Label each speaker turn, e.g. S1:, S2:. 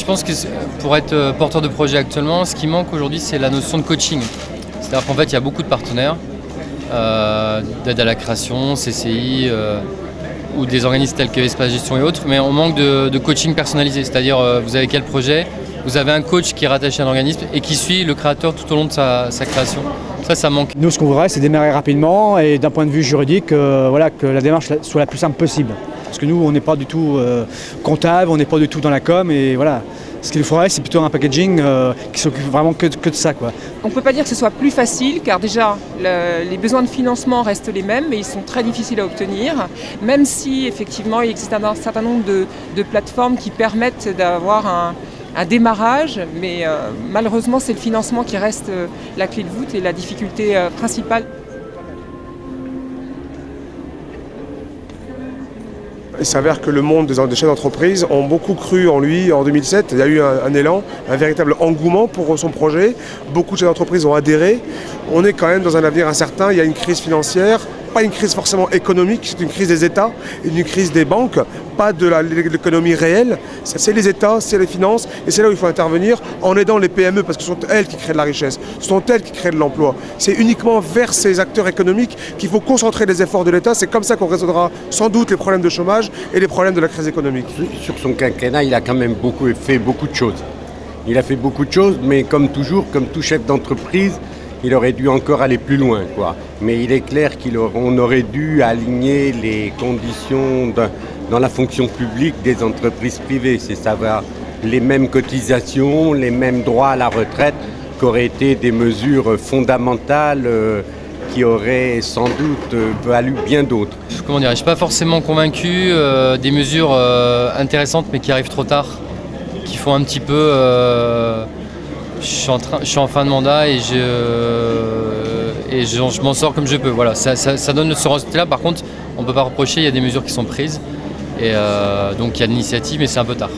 S1: Je pense que pour être porteur de projet actuellement, ce qui manque aujourd'hui, c'est la notion de coaching. C'est-à-dire qu'en fait, il y a beaucoup de partenaires d'aide à la création, CCI ou des organismes tels que Espace Gestion et autres, mais on manque de coaching personnalisé. C'est-à-dire, vous avez quel projet, vous avez un coach qui est rattaché à un organisme et qui suit le créateur tout au long de sa création. Ça manque.
S2: Nous, ce qu'on voudrait, c'est démarrer rapidement et d'un point de vue juridique, que la démarche soit la plus simple possible. Parce que nous, on n'est pas du tout comptable, on n'est pas du tout dans la com et voilà. Ce qu'il faudrait, c'est plutôt un packaging qui s'occupe vraiment que de ça, quoi.
S3: On ne peut pas dire que ce soit plus facile, car déjà, les besoins de financement restent les mêmes, mais ils sont très difficiles à obtenir, même si effectivement il existe un certain nombre de plateformes qui permettent d'avoir un démarrage, mais malheureusement c'est le financement qui reste la clé de voûte et la difficulté principale.
S4: Il s'avère que le monde des chefs d'entreprise ont beaucoup cru en lui en 2007. Il y a eu un élan, un véritable engouement pour son projet. Beaucoup de chefs d'entreprise ont adhéré. On est quand même dans un avenir incertain. Il y a une crise financière, pas une crise forcément économique, c'est une crise des États, une crise des banques, pas de l'économie réelle. C'est les États, c'est les finances, et c'est là où il faut intervenir en aidant les PME, parce que ce sont elles qui créent de la richesse, ce sont elles qui créent de l'emploi. C'est uniquement vers ces acteurs économiques qu'il faut concentrer les efforts de l'État. C'est comme ça qu'on résoudra sans doute les problèmes de chômage et les problèmes de la crise économique.
S5: Sur son quinquennat, il a quand même fait beaucoup de choses. Il a fait beaucoup de choses, mais comme toujours, comme tout chef d'entreprise, il aurait dû encore aller plus loin, quoi. Mais il est clair qu'on aurait dû aligner les conditions dans la fonction publique des entreprises privées, c'est savoir les mêmes cotisations, les mêmes droits à la retraite, qu'auraient été des mesures fondamentales qui auraient sans doute valu bien d'autres.
S1: Je ne suis pas forcément convaincu des mesures intéressantes mais qui arrivent trop tard, qui font un petit peu... Je suis en fin de mandat et je m'en sors comme je peux. Voilà, ça donne ce résultat-là. Par contre, on ne peut pas reprocher, il y a des mesures qui sont prises. Et donc il y a de l'initiative, mais c'est un peu tard.